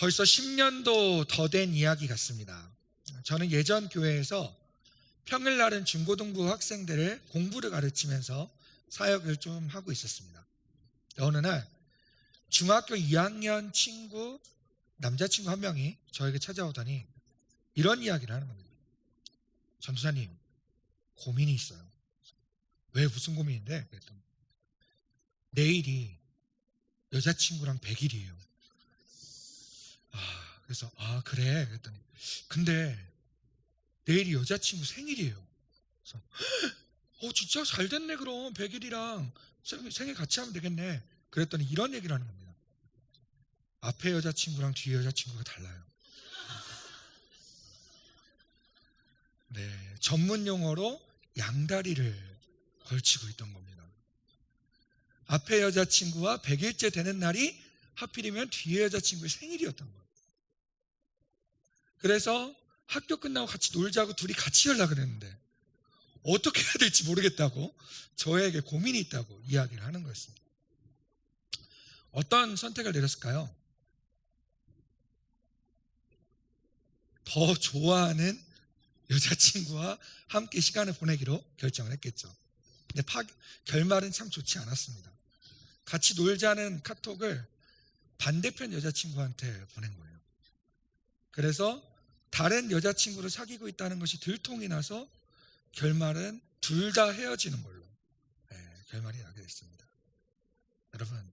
벌써 10년도 더 된 이야기 같습니다. 저는 예전 교회에서 평일날은 중고등부 학생들을 공부를 가르치면서 사역을 좀 하고 있었습니다. 어느 날 중학교 2학년 친구, 남자친구 한 명이 저에게 찾아오더니 이런 이야기를 하는 겁니다. 전도사님, 고민이 있어요. 왜, 무슨 고민인데? 그랬더니 내일이 여자친구랑 100일이에요. 그래서 그래? 그랬더니 근데 내일이 여자친구 생일이에요. 그래서 진짜 잘 됐네. 그럼 100일이랑 생일 같이 하면 되겠네. 그랬더니 이런 얘기를 하는 겁니다. 앞에 여자친구랑 뒤에 여자친구가 달라요. 네, 전문 용어로 양다리를 걸치고 있던 겁니다. 앞에 여자친구와 100일째 되는 날이 하필이면 뒤에 여자친구의 생일이었던 거예요. 그래서 학교 끝나고 같이 놀자고 둘이 같이 연락을 했는데 어떻게 해야 될지 모르겠다고 저에게 고민이 있다고 이야기를 하는 거였습니다. 어떤 선택을 내렸을까요? 더 좋아하는 여자친구와 함께 시간을 보내기로 결정을 했겠죠. 근데 결말은 참 좋지 않았습니다. 같이 놀자는 카톡을 반대편 여자친구한테 보낸 거예요. 그래서 다른 여자친구를 사귀고 있다는 것이 들통이 나서 결말은 둘 다 헤어지는 걸로 결말이 나게 됐습니다. 여러분,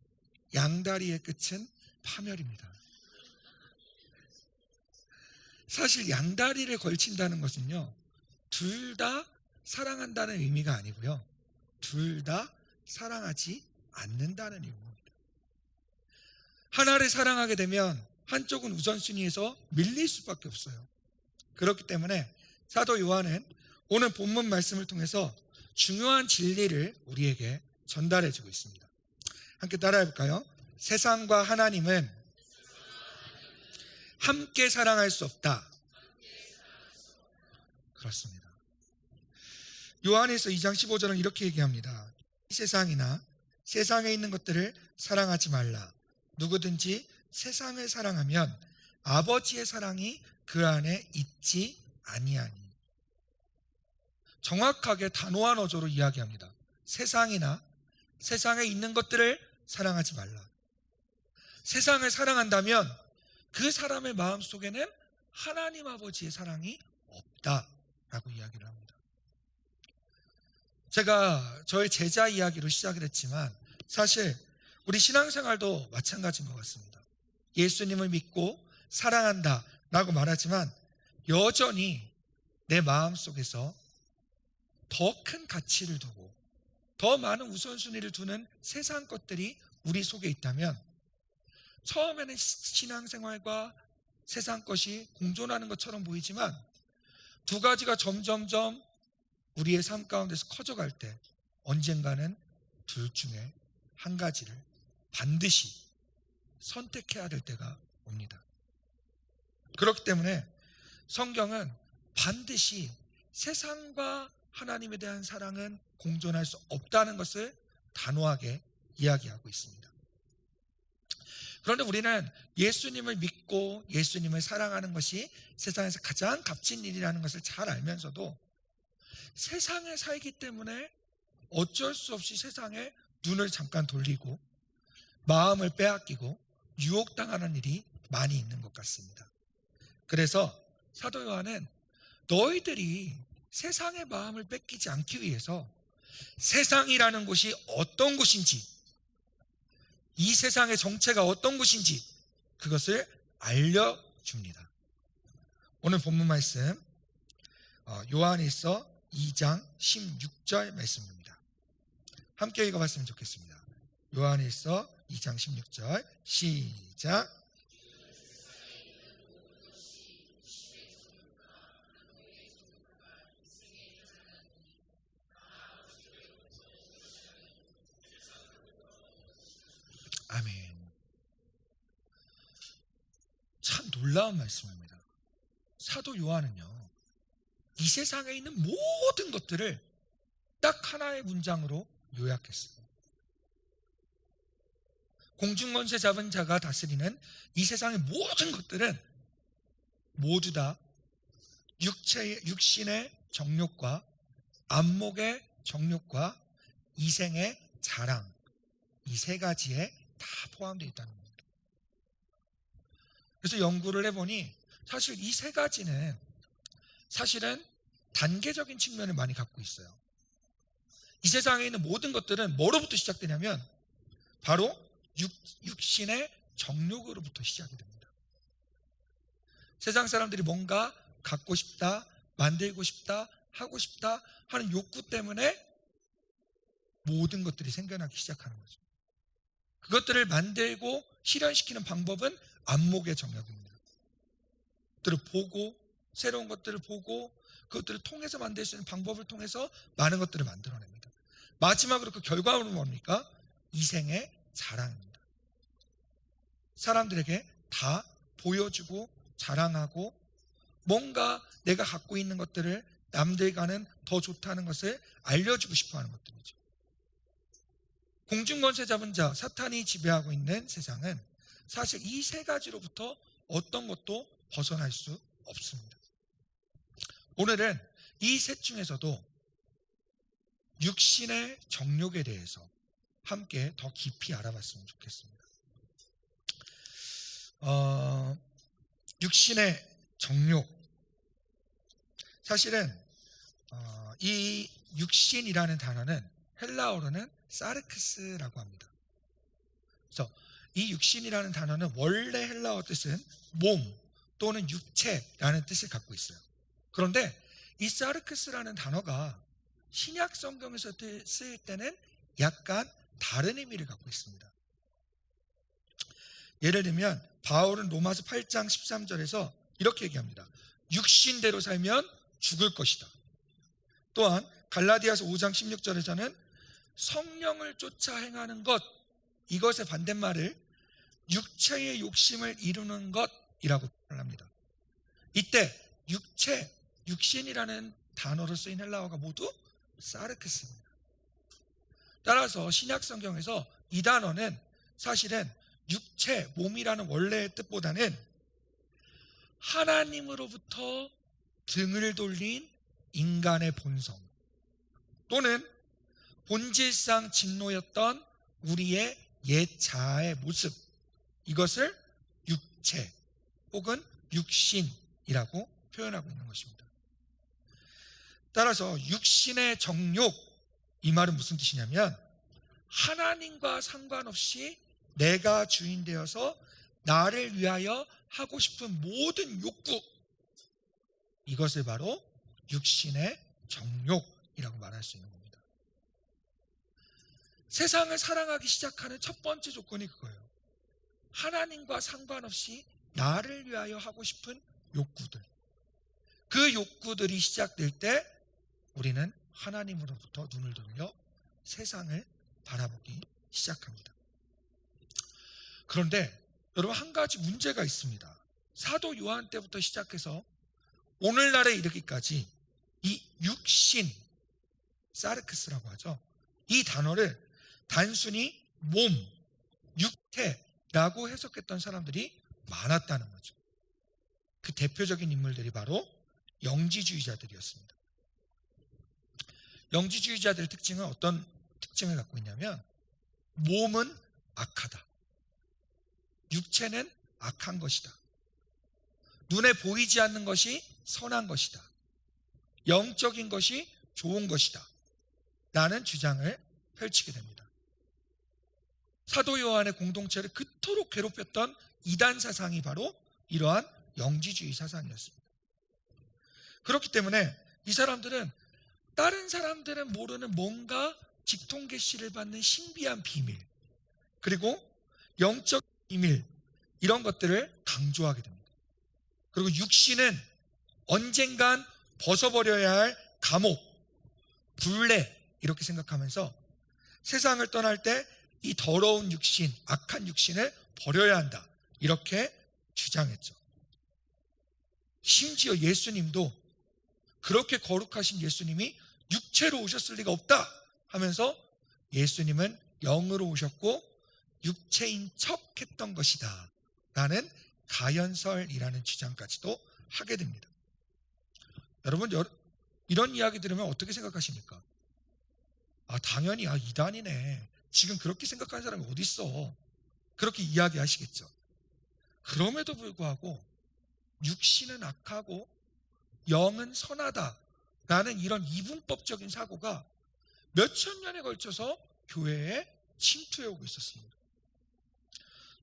양다리의 끝은 파멸입니다. 사실 양다리를 걸친다는 것은요, 둘 다 사랑한다는 의미가 아니고요, 둘 다 사랑하지 않는다는 의미입니다. 하나를 사랑하게 되면 한쪽은 우선순위에서 밀릴 수밖에 없어요. 그렇기 때문에 사도 요한은 오늘 본문 말씀을 통해서 중요한 진리를 우리에게 전달해주고 있습니다. 함께 따라해 볼까요? 세상과 하나님은 함께 사랑할 수 없다. 그렇습니다. 요한에서 2장 15절은 이렇게 얘기합니다. 이 세상이나 세상에 있는 것들을 사랑하지 말라. 누구든지 세상을 사랑하면 아버지의 사랑이 그 안에 있지 아니하니. 정확하게 단호한 어조로 이야기합니다. 세상이나 세상에 있는 것들을 사랑하지 말라. 세상을 사랑한다면 그 사람의 마음속에는 하나님 아버지의 사랑이 없다라고 이야기를 합니다. 제가 저의 제자 이야기로 시작을 했지만 사실 우리 신앙생활도 마찬가지인 것 같습니다. 예수님을 믿고 사랑한다 라고 말하지만 여전히 내 마음속에서 더 큰 가치를 두고 더 많은 우선순위를 두는 세상 것들이 우리 속에 있다면 처음에는 신앙생활과 세상 것이 공존하는 것처럼 보이지만 두 가지가 점점점 우리의 삶 가운데서 커져갈 때 언젠가는 둘 중에 한 가지를 반드시 선택해야 될 때가 옵니다. 그렇기 때문에 성경은 반드시 세상과 하나님에 대한 사랑은 공존할 수 없다는 것을 단호하게 이야기하고 있습니다. 그런데 우리는 예수님을 믿고 예수님을 사랑하는 것이 세상에서 가장 값진 일이라는 것을 잘 알면서도 세상에 살기 때문에 어쩔 수 없이 세상에 눈을 잠깐 돌리고 마음을 빼앗기고 유혹당하는 일이 많이 있는 것 같습니다. 그래서 사도 요한은 너희들이 세상의 마음을 뺏기지 않기 위해서 세상이라는 곳이 어떤 곳인지, 이 세상의 정체가 어떤 곳인지 그것을 알려줍니다. 오늘 본문 말씀 요한일서 2장 16절 말씀입니다. 함께 읽어봤으면 좋겠습니다. 요한일서 2장 16절 시작. 아멘. 참 놀라운 말씀입니다. 사도 요한은요, 이 세상에 있는 모든 것들을 딱 하나의 문장으로 요약했어요. 공중권세 잡은 자가 다스리는 이 세상의 모든 것들은 모두 다 육신의 정욕과 안목의 정욕과 이생의 자랑, 이 세 가지에 다 포함되어 있다는 겁니다. 그래서 연구를 해보니 사실 이 세 가지는 사실은 단계적인 측면을 많이 갖고 있어요. 이 세상에 있는 모든 것들은 뭐로부터 시작되냐면 바로 육신의 정욕으로부터 시작이 됩니다. 세상 사람들이 뭔가 갖고 싶다, 만들고 싶다, 하고 싶다 하는 욕구 때문에 모든 것들이 생겨나기 시작하는 거죠. 그것들을 만들고 실현시키는 방법은 안목의 정욕입니다. 그것들을 보고, 새로운 것들을 보고 그것들을 통해서 만들 수 있는 방법을 통해서 많은 것들을 만들어냅니다. 마지막으로 그 결과물은 뭡니까? 이생의 자랑입니다. 사람들에게 다 보여주고 자랑하고 뭔가 내가 갖고 있는 것들을 남들과는 더 좋다는 것을 알려주고 싶어하는 것들이죠. 공중권세 잡은 자, 사탄이 지배하고 있는 세상은 사실 이 세 가지로부터 어떤 것도 벗어날 수 없습니다. 오늘은 이 셋 중에서도 육신의 정욕에 대해서 함께 더 깊이 알아봤으면 좋겠습니다. 육신의 정욕, 사실은 이 육신이라는 단어는 헬라어로는 사르크스라고 합니다. 그래서 이 육신이라는 단어는 원래 헬라어 뜻은 몸 또는 육체라는 뜻을 갖고 있어요. 그런데 이 사르크스라는 단어가 신약 성경에서 쓰일 때는 약간 다른 의미를 갖고 있습니다. 예를 들면 바울은 로마서 8장 13절에서 이렇게 얘기합니다. 육신대로 살면 죽을 것이다. 또한 갈라디아서 5장 16절에서는 성령을 쫓아 행하는 것, 이것의 반대말을 육체의 욕심을 이루는 것이라고 표현합니다. 이때 육신이라는 단어로 쓰인 헬라어가 모두 사르크스입니다. 따라서 신약 성경에서 이 단어는 사실은 육체, 몸이라는 원래의 뜻보다는 하나님으로부터 등을 돌린 인간의 본성 또는 본질상 진노였던 우리의 옛 자아의 모습, 이것을 육체 혹은 육신이라고 표현하고 있는 것입니다. 따라서 육신의 정욕, 이 말은 무슨 뜻이냐면 하나님과 상관없이 내가 주인 되어서 나를 위하여 하고 싶은 모든 욕구, 이것을 바로 육신의 정욕이라고 말할 수 있는 겁니다. 세상을 사랑하기 시작하는 첫 번째 조건이 그거예요. 하나님과 상관없이 나를 위하여 하고 싶은 욕구들. 그 욕구들이 시작될 때 우리는 하나님으로부터 눈을 돌려 세상을 바라보기 시작합니다. 그런데 여러분, 한 가지 문제가 있습니다. 사도 요한 때부터 시작해서 오늘날에 이르기까지 이 육신, 사르크스라고 하죠. 이 단어를 단순히 몸, 육체라고 해석했던 사람들이 많았다는 거죠. 그 대표적인 인물들이 바로 영지주의자들이었습니다. 영지주의자들의 특징은 어떤 특징을 갖고 있냐면 몸은 악하다. 육체는 악한 것이다. 눈에 보이지 않는 것이 선한 것이다. 영적인 것이 좋은 것이다. 라는 주장을 펼치게 됩니다. 사도 요한의 공동체를 그토록 괴롭혔던 이단 사상이 바로 이러한 영지주의 사상이었습니다. 그렇기 때문에 이 사람들은 다른 사람들은 모르는 뭔가 직통계시를 받는 신비한 비밀, 그리고 영적 비밀, 이런 것들을 강조하게 됩니다. 그리고 육신은 언젠간 벗어버려야 할 감옥, 굴레, 이렇게 생각하면서 세상을 떠날 때 이 더러운 육신, 악한 육신을 버려야 한다, 이렇게 주장했죠. 심지어 예수님도 그렇게 거룩하신 예수님이 육체로 오셨을 리가 없다 하면서 예수님은 영으로 오셨고 육체인 척 했던 것이다 라는 가연설이라는 주장까지도 하게 됩니다. 여러분, 이런 이야기 들으면 어떻게 생각하십니까? 당연히 이단이네, 지금 그렇게 생각하는 사람이 어디 있어, 그렇게 이야기하시겠죠. 그럼에도 불구하고 육신은 악하고 영은 선하다라는 이런 이분법적인 사고가 몇천 년에 걸쳐서 교회에 침투해 오고 있었습니다.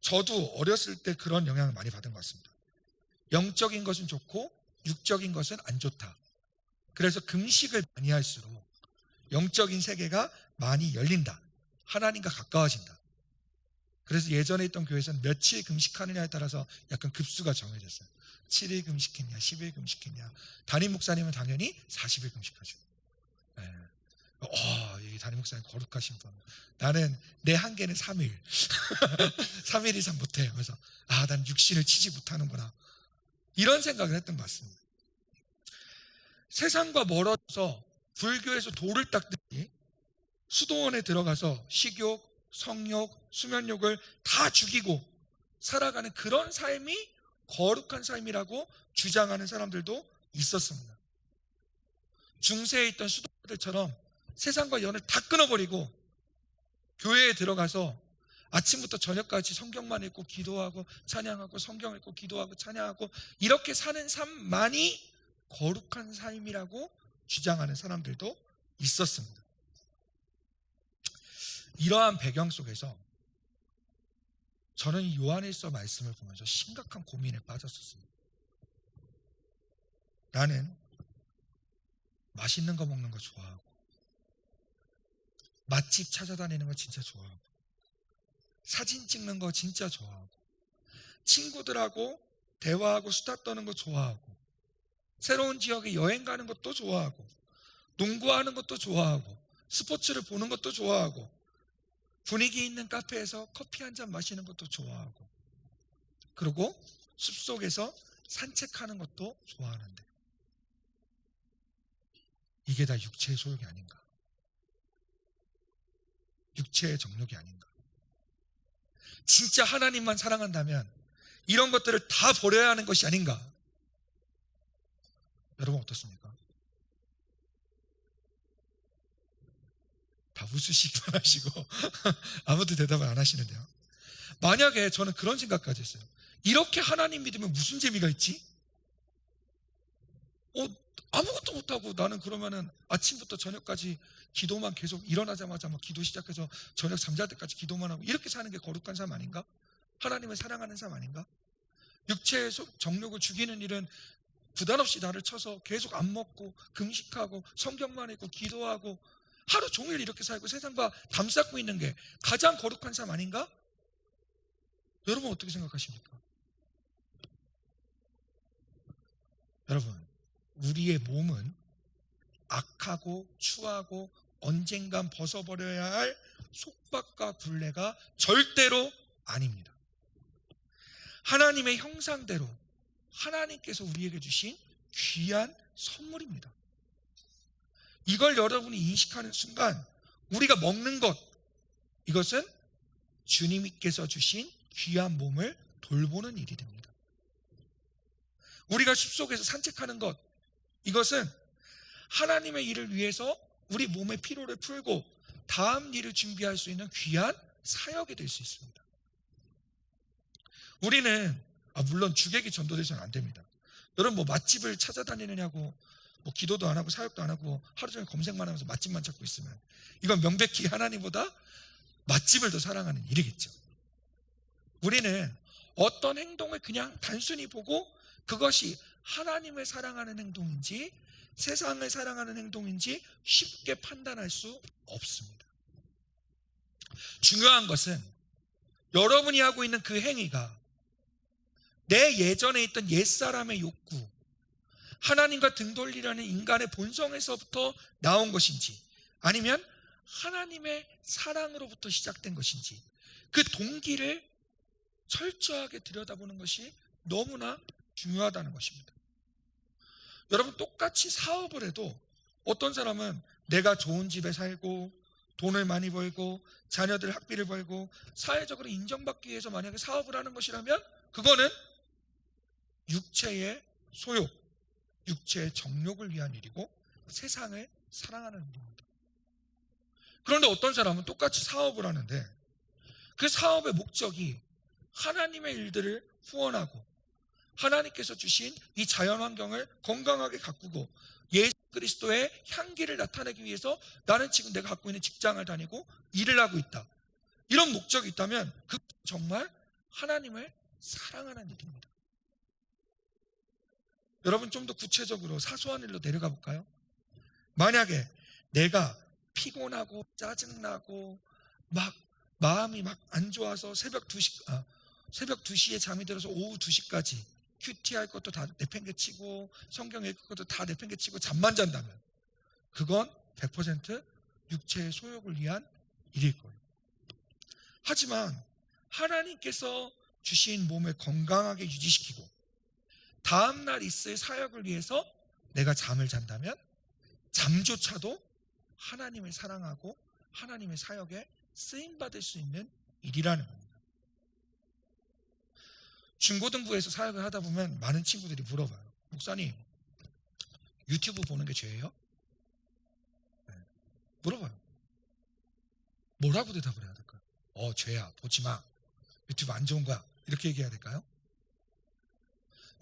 저도 어렸을 때 그런 영향을 많이 받은 것 같습니다. 영적인 것은 좋고 육적인 것은 안 좋다. 그래서 금식을 많이 할수록 영적인 세계가 많이 열린다, 하나님과 가까워진다. 그래서 예전에 있던 교회에서는 며칠 금식하느냐에 따라서 약간 급수가 정해졌어요. 7일 금식했냐 10일 금식했냐. 담임 목사님은 당연히 40일 금식하죠. 이 담임 목사님 거룩하신 분. 나는 내 한계는 3일 3일 이상 못해요. 그래서 난 육신을 치지 못하는구나, 이런 생각을 했던 것 같습니다. 세상과 멀어서 불교에서 도를 닦듯이 수도원에 들어가서 식욕, 성욕, 수면욕을 다 죽이고 살아가는 그런 삶이 거룩한 삶이라고 주장하는 사람들도 있었습니다. 중세에 있던 수도원들처럼 세상과 연을 다 끊어버리고 교회에 들어가서 아침부터 저녁까지 성경만 읽고 기도하고 찬양하고, 성경 읽고 기도하고 찬양하고, 이렇게 사는 삶만이 거룩한 삶이라고 주장하는 사람들도 있었습니다. 이러한 배경 속에서 저는 이 요한일서 말씀을 보면서 심각한 고민에 빠졌었습니다. 나는 맛있는 거 먹는 거 좋아하고, 맛집 찾아다니는 거 진짜 좋아하고, 사진 찍는 거 진짜 좋아하고, 친구들하고 대화하고 수다 떠는 거 좋아하고, 새로운 지역에 여행 가는 것도 좋아하고, 농구하는 것도 좋아하고, 스포츠를 보는 것도 좋아하고, 분위기 있는 카페에서 커피 한 잔 마시는 것도 좋아하고, 그리고 숲속에서 산책하는 것도 좋아하는데, 이게 다 육체의 소욕이 아닌가? 육체의 정욕이 아닌가? 진짜 하나님만 사랑한다면 이런 것들을 다 버려야 하는 것이 아닌가? 여러분 어떻습니까? 다 웃으시기만 하시고 아무도 대답을 안 하시는데요. 만약에 저는 그런 생각까지 했어요. 이렇게 하나님 믿으면 무슨 재미가 있지? 아무것도 못하고 나는 그러면은 아침부터 저녁까지 기도만 계속, 일어나자마자 막 기도 시작해서 저녁 잠잘 때까지 기도만 하고, 이렇게 사는 게 거룩한 삶 아닌가? 하나님을 사랑하는 삶 아닌가? 육체의 정욕을 죽이는 일은 부담 없이 나를 쳐서 계속 안 먹고 금식하고 성경만 읽고 기도하고 하루 종일 이렇게 살고 세상과 담쌓고 있는 게 가장 거룩한 삶 아닌가? 여러분 어떻게 생각하십니까? 여러분, 우리의 몸은 악하고 추하고 언젠간 벗어버려야 할 속박과 굴레가 절대로 아닙니다. 하나님의 형상대로 하나님께서 우리에게 주신 귀한 선물입니다. 이걸 여러분이 인식하는 순간 우리가 먹는 것, 이것은 주님께서 주신 귀한 몸을 돌보는 일이 됩니다. 우리가 숲속에서 산책하는 것, 이것은 하나님의 일을 위해서 우리 몸의 피로를 풀고 다음 일을 준비할 수 있는 귀한 사역이 될 수 있습니다. 우리는 물론 주객이 전도돼서는 안 됩니다. 여러분 맛집을 찾아다니느냐고 기도도 안 하고 사역도 안 하고 하루 종일 검색만 하면서 맛집만 찾고 있으면 이건 명백히 하나님보다 맛집을 더 사랑하는 일이겠죠. 우리는 어떤 행동을 그냥 단순히 보고 그것이 하나님을 사랑하는 행동인지 세상을 사랑하는 행동인지 쉽게 판단할 수 없습니다. 중요한 것은 여러분이 하고 있는 그 행위가 내 예전에 있던 옛사람의 욕구, 하나님과 등 돌리려는 인간의 본성에서부터 나온 것인지 아니면 하나님의 사랑으로부터 시작된 것인지 그 동기를 철저하게 들여다보는 것이 너무나 중요하다는 것입니다. 여러분 똑같이 사업을 해도 어떤 사람은 내가 좋은 집에 살고 돈을 많이 벌고 자녀들 학비를 벌고 사회적으로 인정받기 위해서 만약에 사업을 하는 것이라면 그거는 육체의 소욕, 육체의 정욕을 위한 일이고 세상을 사랑하는 일입니다. 그런데 어떤 사람은 똑같이 사업을 하는데 그 사업의 목적이 하나님의 일들을 후원하고 하나님께서 주신 이 자연환경을 건강하게 가꾸고 예수 그리스도의 향기를 나타내기 위해서 나는 지금 내가 갖고 있는 직장을 다니고 일을 하고 있다. 이런 목적이 있다면 그 정말 하나님을 사랑하는 일입니다. 여러분 좀 더 구체적으로 사소한 일로 내려가 볼까요? 만약에 내가 피곤하고 짜증나고 막 마음이 막 안 좋아서 새벽 2시에 잠이 들어서 오후 2시까지 큐티 할 것도 다 내팽개치고 성경 읽을 것도 다 내팽개치고 잠만 잔다면 그건 100% 육체의 소욕을 위한 일일 거예요. 하지만 하나님께서 주신 몸을 건강하게 유지시키고 다음날 있을 사역을 위해서 내가 잠을 잔다면 잠조차도 하나님을 사랑하고 하나님의 사역에 쓰임받을 수 있는 일이라는 겁니다. 중고등부에서 사역을 하다 보면 많은 친구들이 물어봐요. 목사님, 유튜브 보는 게 죄예요? 네. 물어봐요. 뭐라고 대답을 해야 될까요? 죄야, 보지 마. 유튜브 안 좋은 거야. 이렇게 얘기해야 될까요?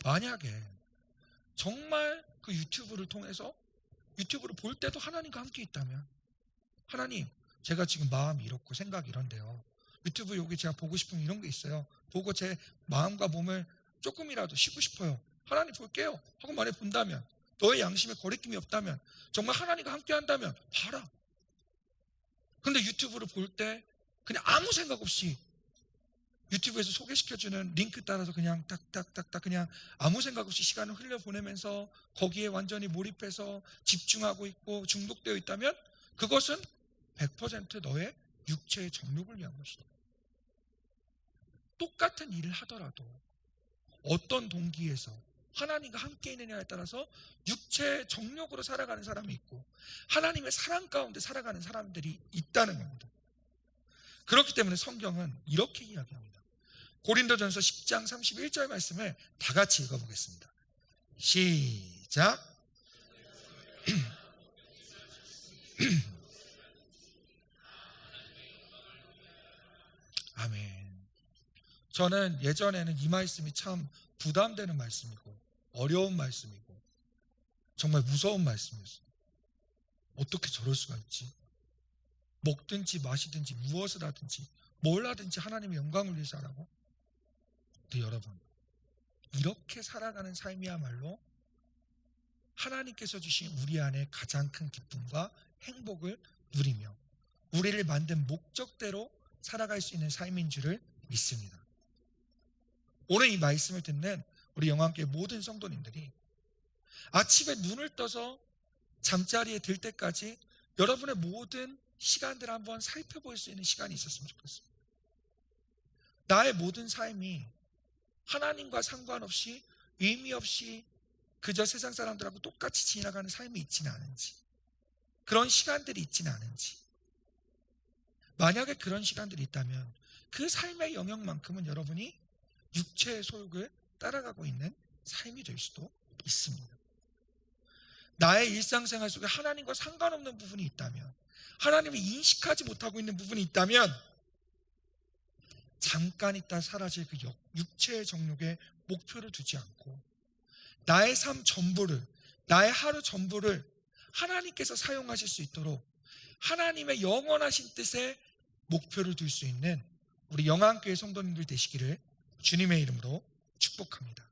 만약에 정말 그 유튜브를 통해서 유튜브를 볼 때도 하나님과 함께 있다면 하나님, 제가 지금 마음이 이렇고 생각이 이런데요. 유튜브 여기 제가 보고 싶은 이런 게 있어요. 보고 제 마음과 몸을 조금이라도 쉬고 싶어요. 하나님 볼게요. 하고 만약 본다면 너의 양심에 거리낌이 없다면 정말 하나님과 함께 한다면 봐라. 근데 유튜브를 볼 때 그냥 아무 생각 없이 유튜브에서 소개시켜주는 링크 따라서 그냥 딱딱딱딱 그냥 아무 생각 없이 시간을 흘려보내면서 거기에 완전히 몰입해서 집중하고 있고 중독되어 있다면 그것은 100% 너의 육체의 정욕을 위한 것이다. 똑같은 일을 하더라도 어떤 동기에서 하나님과 함께 있느냐에 따라서 육체의 정욕으로 살아가는 사람이 있고 하나님의 사랑 가운데 살아가는 사람들이 있다는 겁니다. 그렇기 때문에 성경은 이렇게 이야기합니다. 고린도전서 10장 31절 말씀을 다 같이 읽어보겠습니다. 시작. 아멘. 저는 예전에는 이 말씀이 참 부담되는 말씀이고 어려운 말씀이고 정말 무서운 말씀이었어요. 어떻게 저럴 수가 있지? 먹든지 마시든지 무엇을 하든지 뭘 하든지 하나님의 영광을 위해서 하라고? 근데 여러분, 이렇게 살아가는 삶이야말로 하나님께서 주신 우리 안에 가장 큰 기쁨과 행복을 누리며 우리를 만든 목적대로 살아갈 수 있는 삶인 줄을 믿습니다. 오늘 이 말씀을 듣는 우리 영광교회 모든 성도님들이 아침에 눈을 떠서 잠자리에 들 때까지 여러분의 모든 시간들을 한번 살펴볼 수 있는 시간이 있었으면 좋겠어요. 나의 모든 삶이 하나님과 상관없이 의미 없이 그저 세상 사람들하고 똑같이 지나가는 삶이 있지는 않은지, 그런 시간들이 있지는 않은지, 만약에 그런 시간들이 있다면 그 삶의 영역만큼은 여러분이 육체의 소욕을 따라가고 있는 삶이 될 수도 있습니다. 나의 일상생활 속에 하나님과 상관없는 부분이 있다면, 하나님을 인식하지 못하고 있는 부분이 있다면 잠깐 있다 사라질 그 육체의 정욕에 목표를 두지 않고 나의 삶 전부를, 나의 하루 전부를 하나님께서 사용하실 수 있도록 하나님의 영원하신 뜻에 목표를 둘 수 있는 우리 영안교회 성도님들 되시기를 주님의 이름으로 축복합니다.